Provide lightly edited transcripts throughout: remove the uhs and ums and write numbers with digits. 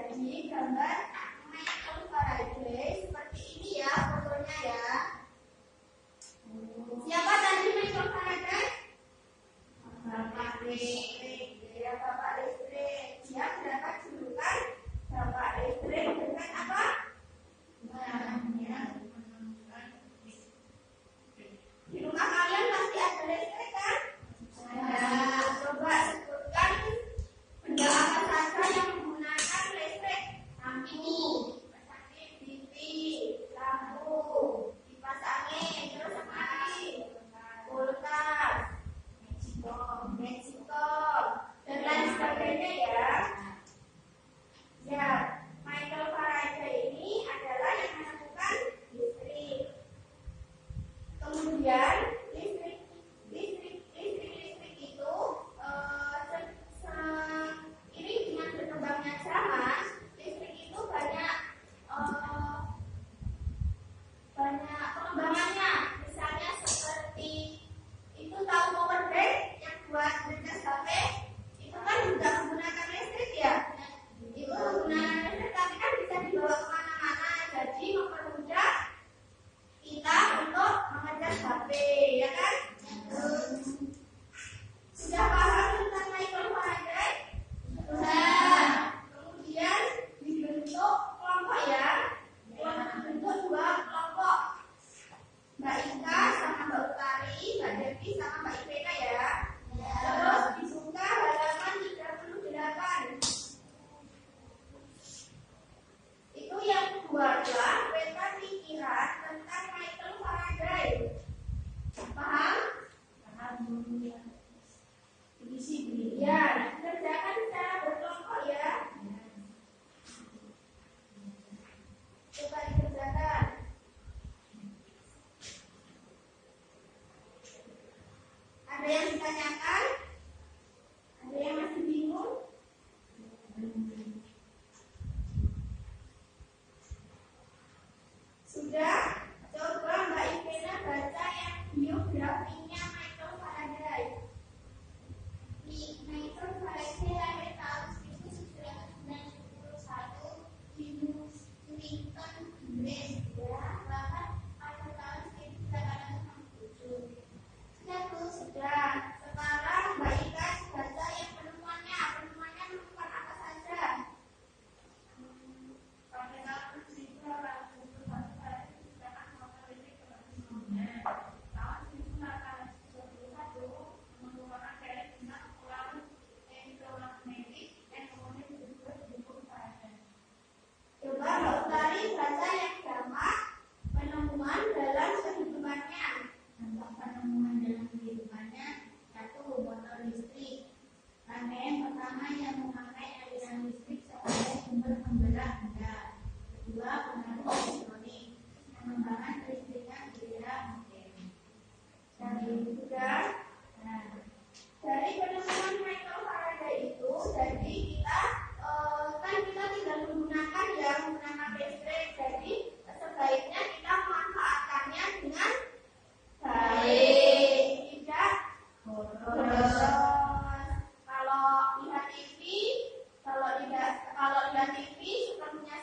Jadi gambar Michael Faraday seperti ini ya fotonya ya. Siapa tadi Michael Faraday? Bapak listrik. Ya, bapak listrik. Dia mendapat julukan bapak listrik dengan apa? Di rumah kalian pasti ada listrik kan? Ada. Coba sebutkan benda apa saja yang menggunakan listrik. Lampu, TV, lampu, kipas angin, terus apa lagi? Kulkas, magicom, dan lain sebagainya ya. Ya, Michael Faraday ini adalah yang menemukan listrik. Kemudian listrik itu seiring dengan berkembangnya zaman, listrik itu banyak pengembangannya. Misalnya seperti itu, tahu power bank yang buat ngecas HP itu kan juga menggunakan listrik ya. Itu menggunakan listrik tapi kan bisa dibawa kemana-mana, jadi mempermudah kita untuk mengecas HP, ya kan? Sudah paham tentang Michael Faraday? Sudah. Kemudian dibentuk kelompok ya. Dibentuk dua kelompok, Mbak Ika sama Mbak Utari, Mbak Devi sama Mbak Ipeka ya. Terus dibuka halaman 38. Itu yang kedua adalah peta pikiran tentang Michael Faraday. Paham? Paham. Ya, kerjakan secara berkelompok ya. Coba dikerjakan. Ada yang ditanyakan? Ada yang masih bingung? Sudah? Coba Mbak Ivena baca yang biografinya Michael Faraday. Michael Faraday lahir tahun 1991 di Newington, Inggris ya, bahkan pada tahun 1867. Sudah. Sekarang Mbak Ika baca yang penemuannya. Penemuannya menemukan apa saja? Pada tahun 1871 tahun 1821 mengeluarkan teori tentang pengaruh elektromagnetik dan kemudian disebut buku Faraday. Coba Mbak Utari baca yang jamak penemuan dalam kehidupannya. Contoh penemuan dalam kehidupannya: 1. Motor listrik. Rangkaian pertama yang memakai aliran listrik sebagai sumber penggerak benda. 2. Pengaruh elektronik. Pengembangan kelistrikan di era modern. Dari juga, dari penemuan Michael Faraday itu, jadi kita kan kita tidak menggunakan listrik, jadi sebaiknya kita memanfaatkannya dengan baik, tidak boros. Kalau lihat TV sepertinya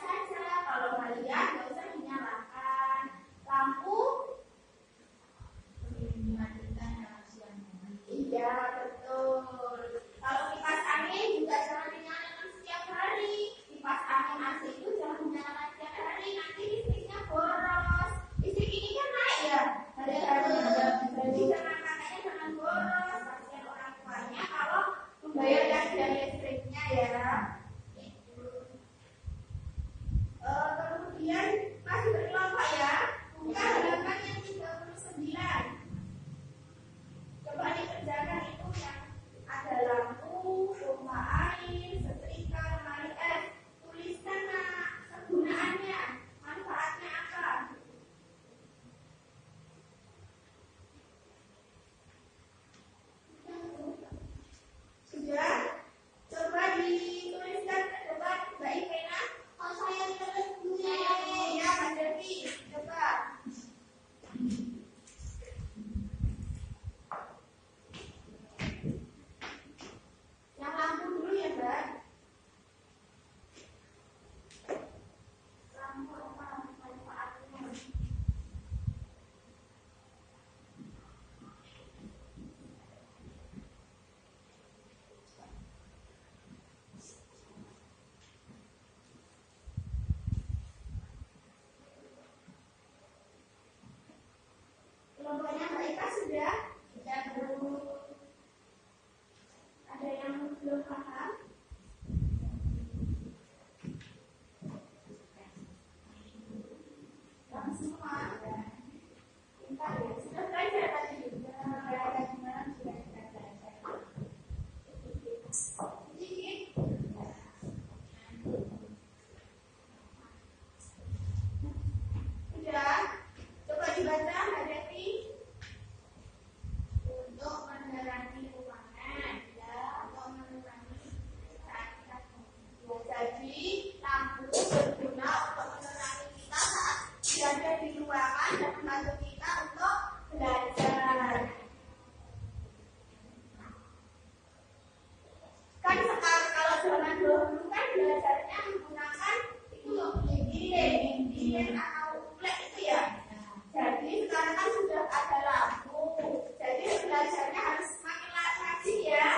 lilin atau plek itu ya. Jadi sekarang kan sudah ada lampu. Jadi belajarnya harus semakin rajin ya.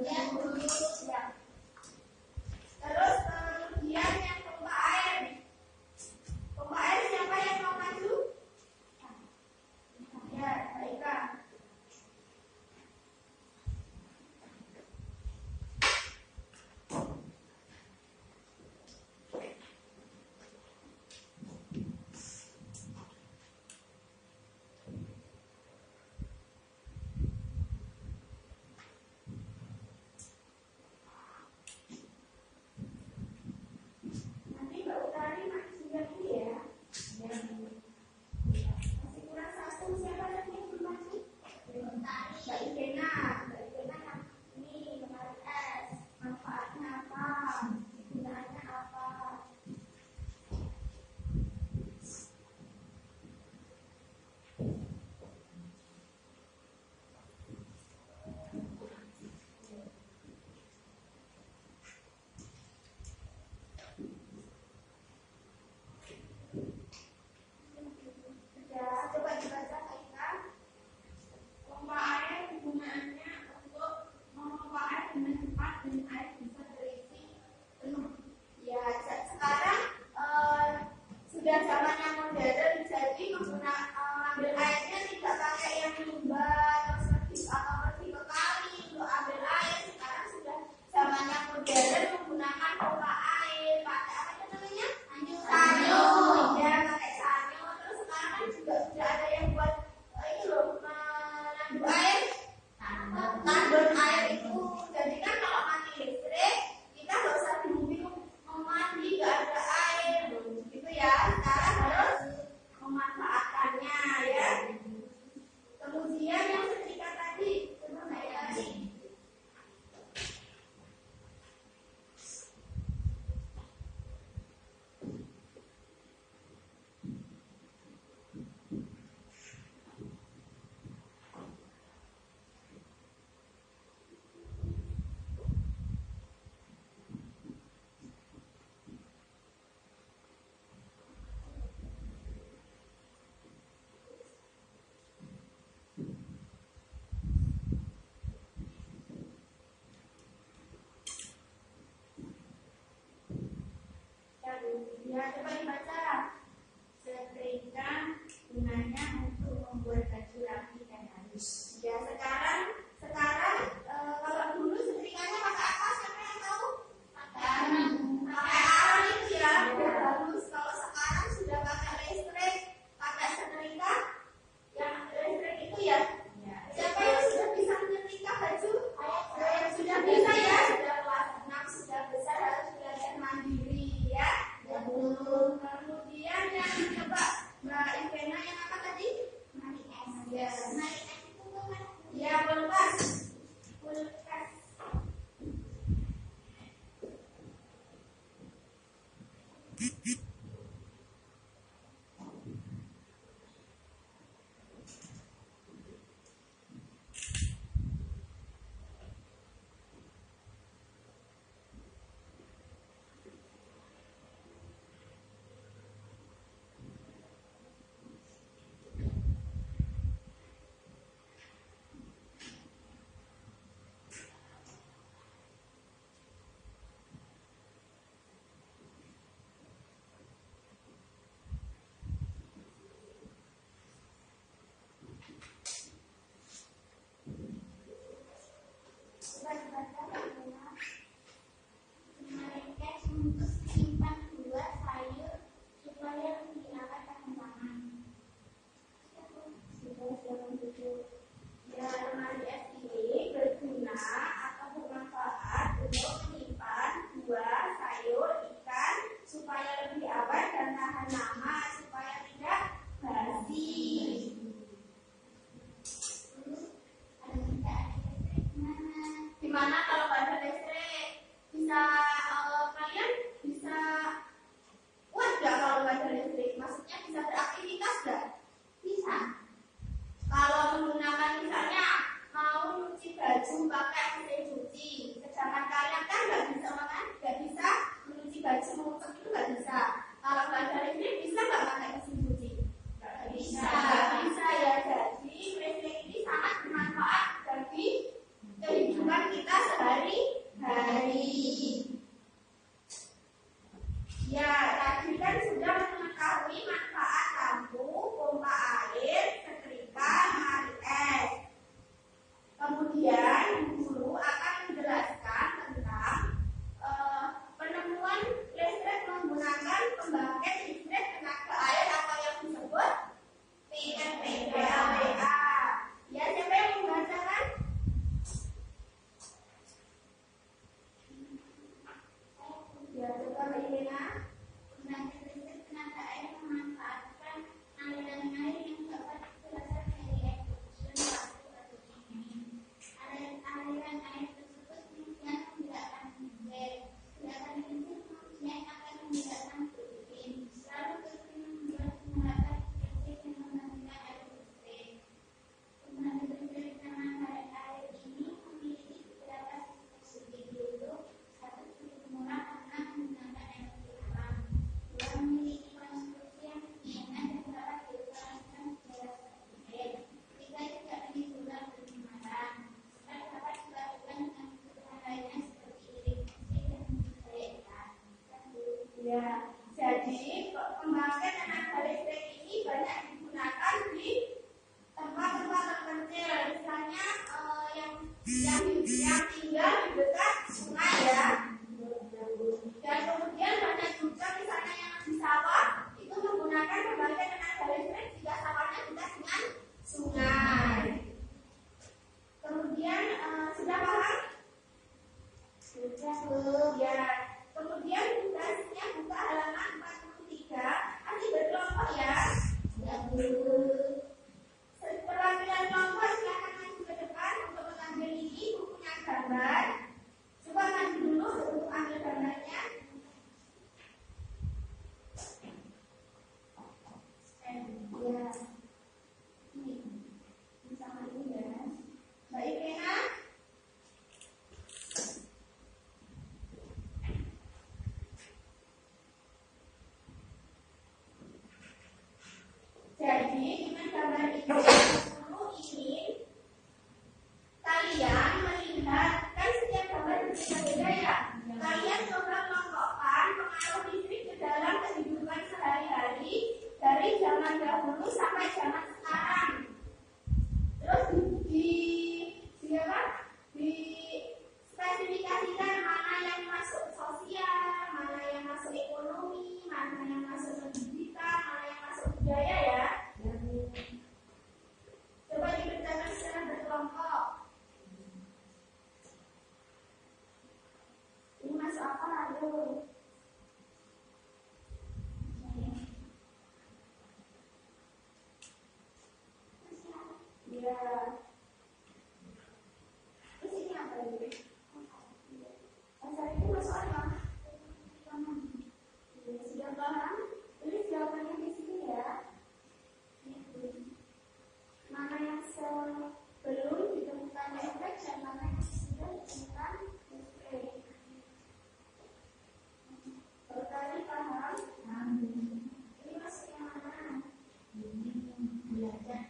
Ya, Bu. Ya. Terus kemudian yang pompa air. Pompa air siapa yang mau maju? Ya, baiklah. Nanti Mbak Utari maju lagi ya. Masih kurang satu, siapa lagi yang belum maju? Mbak Ikena. Mbak Ikena yang ini kemarin S. Manfaatnya apa? Gunaannya apa? Ya, coba dibaca Kak Ika. Pompa air gunaannya untuk memompa air dengan cepat dan air bisa terisi penuh. Ya, sekarang sudah zamannya modern, jadi mengambil airnya tidak pakai yang limbah terus pergi ke kali untuk ambil air. Sekarang sudah zamannya modern menggunakan pompa air pakai apa itu namanya? Sanyo. Ya, pakai sanyo. Terus sekarang kan juga sudah ada yang buat ini loh, menandu air, tandon air itu. Jadi kan kalau mati listrik kita nggak usah bingung-bingung mau mandi nggak ada air, gitu ya. Sekarang harus memanfaatkannya ya. Kemudian yang setrika tadi, coba naik lagi. Ya, coba dibaca. Setrika gunanya untuk membuat baju rapi dan halus. Ya, sekarang kalau dulu setrikanya pakai apa? Siapa yang tahu? Pakai aron itu ya, biar halus. Kalau sekarang sudah pakai listrik, pakai setrika yang listrik itu ya. Siapa yang sudah bisa menyetrika baju? Yang sudah bisa ya, sudah kelas 6, sudah besar, harus belajar mandiri ya. Kemudian yang coba Mbak Ivena yang apa tadi? Naik es. Ya, naik es itu kan? Ya, kulkas. Kulkas. Ya, lemari es ini berguna atau bermanfaat untuk menyimpan buah, sayur, ikan supaya lebih awet dan tahan lama, supaya tidak basi. Gimana kalau nggak ada listrik? Bisa kalian bisa kuat nggak kalau nggak ada listrik? Maksudnya bisa beraktivitas nggak? Bisa. Kalau menggunakan misalnya mau cuci baju pakai mesin cuci, sedangkan kalian kan nggak bisa mencuci baju mengucek itu nggak bisa. Kalau nggak ada listrik bisa nggak Ya, jadi pemakaian tenaga listrik ini banyak digunakan di tempat-tempat terpencil, misalnya yang tinggal di dekat sungai ya. Dan kemudian banyak juga misalnya yang di sawah itu menggunakan pembangkit tenaga listrik jika sawahnya dekat dengan sungai. Kemudian sudah paham? Sudah. Ya. Kemudian tugasnya buka halaman 43. Nanti berkelompok ya. Ya, Bu. Keterampilan kelompok silakan maju ke depan untuk mengambil ini bukunya gambar. Coba maju dulu untuk ambil gambarnya. Ya. Ini sama ini ya. Mbak Irena. Jadi dengan gambar ini kalian melihat kan setiap gambar berbeda-beda ya. Kalian coba kelompokkan pengaruh listrik ke dalam kehidupan sehari-hari dari zaman dahulu sampai zaman sekarang. Terus di spesifikasikan mana yang masuk sosial, mana yang masuk ekonomi, mana yang masuk pendidikan, mana yang masuk budaya ya. Coba dikerjakan secara berkelompok. Ini masuk apa? Ayo. Ya. Terus ini apa ini? Asal itu masuk apa? Sudah paham? Tulis jawabannya di sini ya. Mana yang belum ditemukan listrik dan mana yang sudah ditemukan listrik. Kalau tadi paham? Ini maksudnya mana? Belajar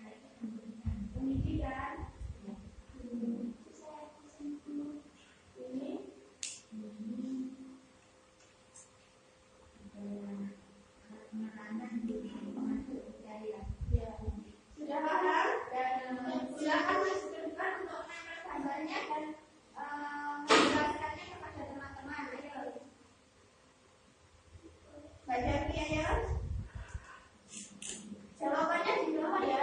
pendidikan. Sudah paham? Dan silakan masuk ke depan untuk menempel gambarnya dan menjelaskannya kepada teman-teman. Ayo. Baca ayo. Jawabannya di bawah ya.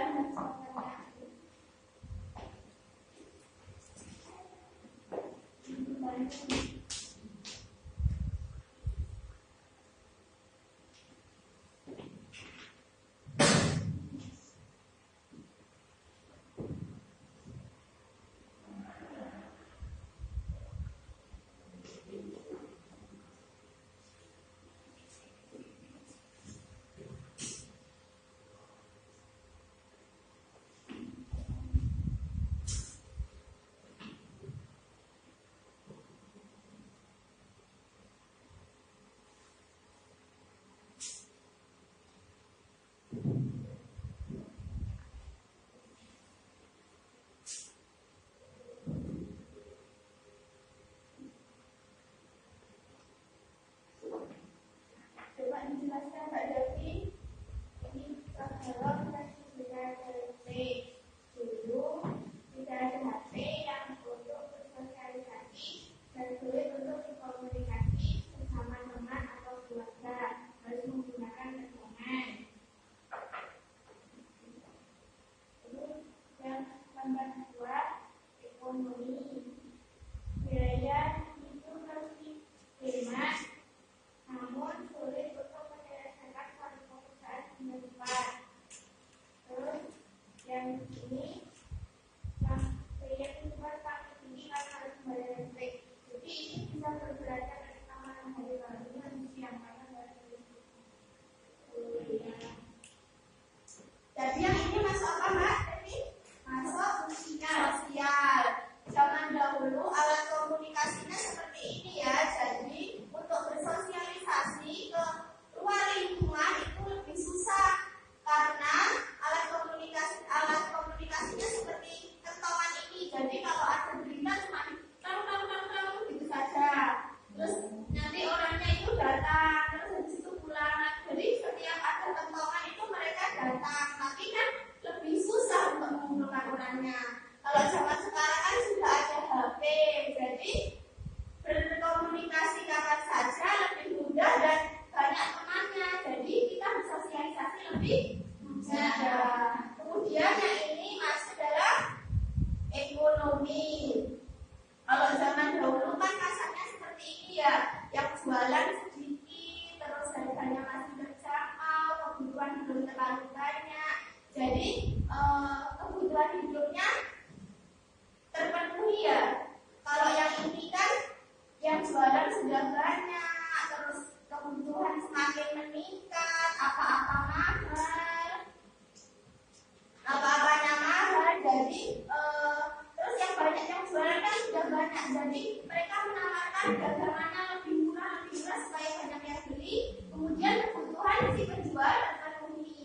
lebih mudah. Kemudian yang ini masuk dalam ekonomi. Kalau zaman dahulu kan kasarnya seperti ini ya, yang jualan sedikit, terus harganya masih terjangkau, kebutuhan belum terlalu banyak. Jadi kebutuhan hidupnya terpenuhi ya. Kalau yang ini kan yang jualan sudah banyak, terus kebutuhan semakin meningkat, apa-apanya mahal, jadi terus yang banyak yang jualan kan sudah banyak, jadi mereka menawarkan bagaimana lebih murah supaya banyak yang beli, kemudian kebutuhan si penjual terpenuhi.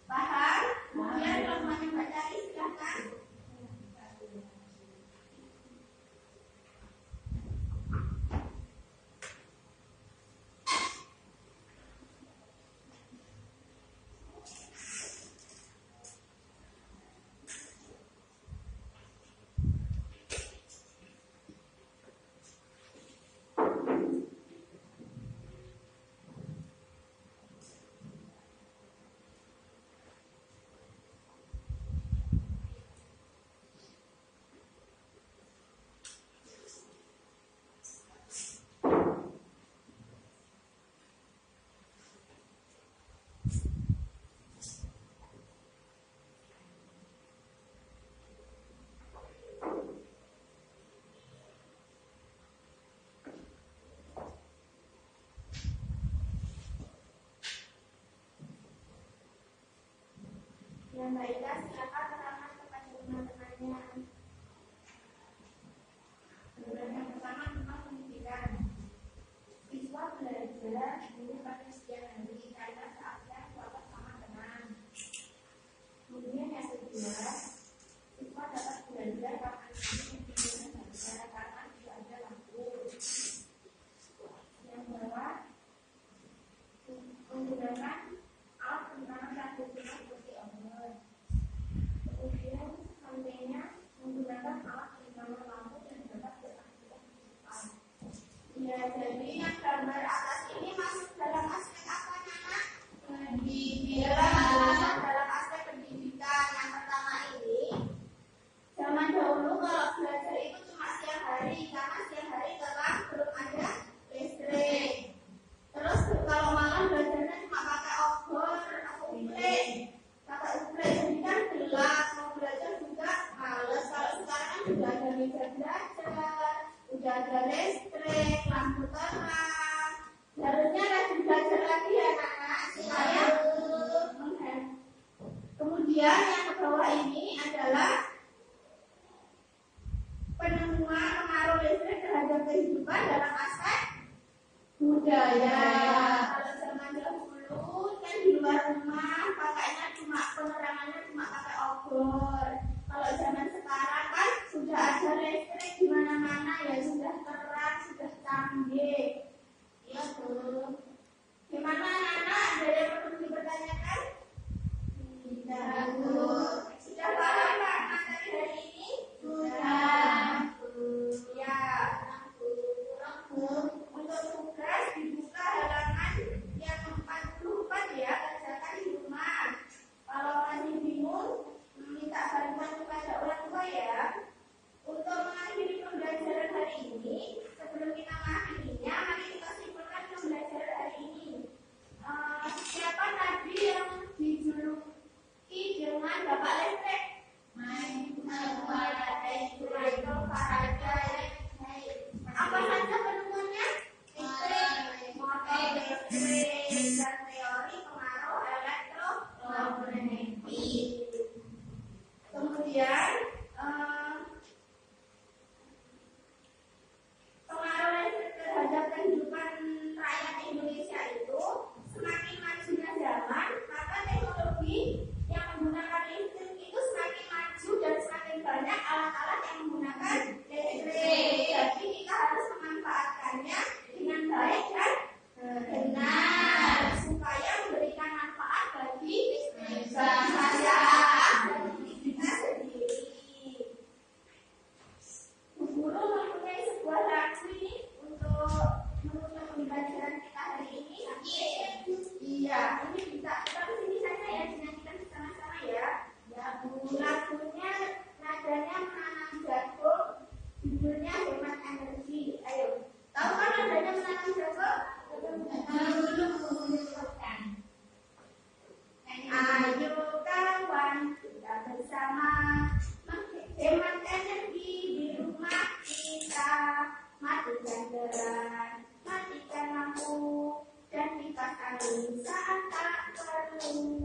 Paham? Kemudian kalau mau Mbak cari silahkan. Yang baiklah silakan terangkan kepada teman-temannya. Yang pertama tentang pendidikan. Siswa belajar dulu pada setiap hari karena saatnya dapat sama teman. Kemudian yang kedua, siswa dapat belajar kapan saja belajar karena tidak ada waktu. Yang bawah, menggunakan alat pengenal tradisional seperti obor. Kemudian sampingnya menggunakan alat pengenal lampu yang dapat beraktivitas cepat. Ya, jadi yang gambar atas ini masuk dalam aspek apa, Nana? Dalam aspek pendidikan. Yang pertama ini, zaman dahulu kalau belajar itu cuma siang hari, karena siang hari memang belum ada listrik. Terus kalau malam belajarnya cuma pakai obor atau uplek, jadi kan gelap, mau belajar juga males. Kalau sekarang kan sudah ada meja belajar, sudah ada listrik, lampu terang. Harusnya rajin belajar lagi ya anak-anak supaya menghemat. Kemudian yang ke bawah ini adalah penemuan pengaruh listrik terhadap kehidupan dalam aspek budaya. Kalau zaman dahulu kan di luar rumah pakainya cuma penerangannya cuma pakai obor. Kalau zaman sekarang kan sudah ada listrik di mana-mana ya, sudah terang, sudah canggih. Iya tuh. Gimana anak-anak? Ada yang perlu dipertanyakan? Tidak. Sudah paham Pak materi hari ini? Sudah. Ya. Untuk tugas dibuka halaman yang 44 ya, kerjakan di rumah. Kalau masih bingung, minta bantuan kepada orang tua ya. Untuk mengakhiri pembelajaran hari ini, sebelum kita mengakhirinya, mari kita simpulkan pembelajaran hari ini. Siapa tadi yang dijuluki dengan Bapak Listrik? Michael Faraday. Apa saja penemuannya? Listrik, motor listrik, dan teori pengaruh elektromagnetik. Kemudian pengaruh listrik terhadap kehidupan rakyat Indonesia itu semakin majunya zaman, maka teknologi yang menggunakan listrik itu semakin maju dan semakin banyak alat-alat yang menggunakan listrik. Jadi kita harus memanfaatkannya dengan baik dan benar supaya memberikan manfaat bagi masyarakat dan diri kita sendiri. Bu Guru mempunyai sebuah lagu ini untuk menutup pembelajaran kita hari ini. Iya, ini bisa kita kesini saja. Kipas angin saat tak perlu.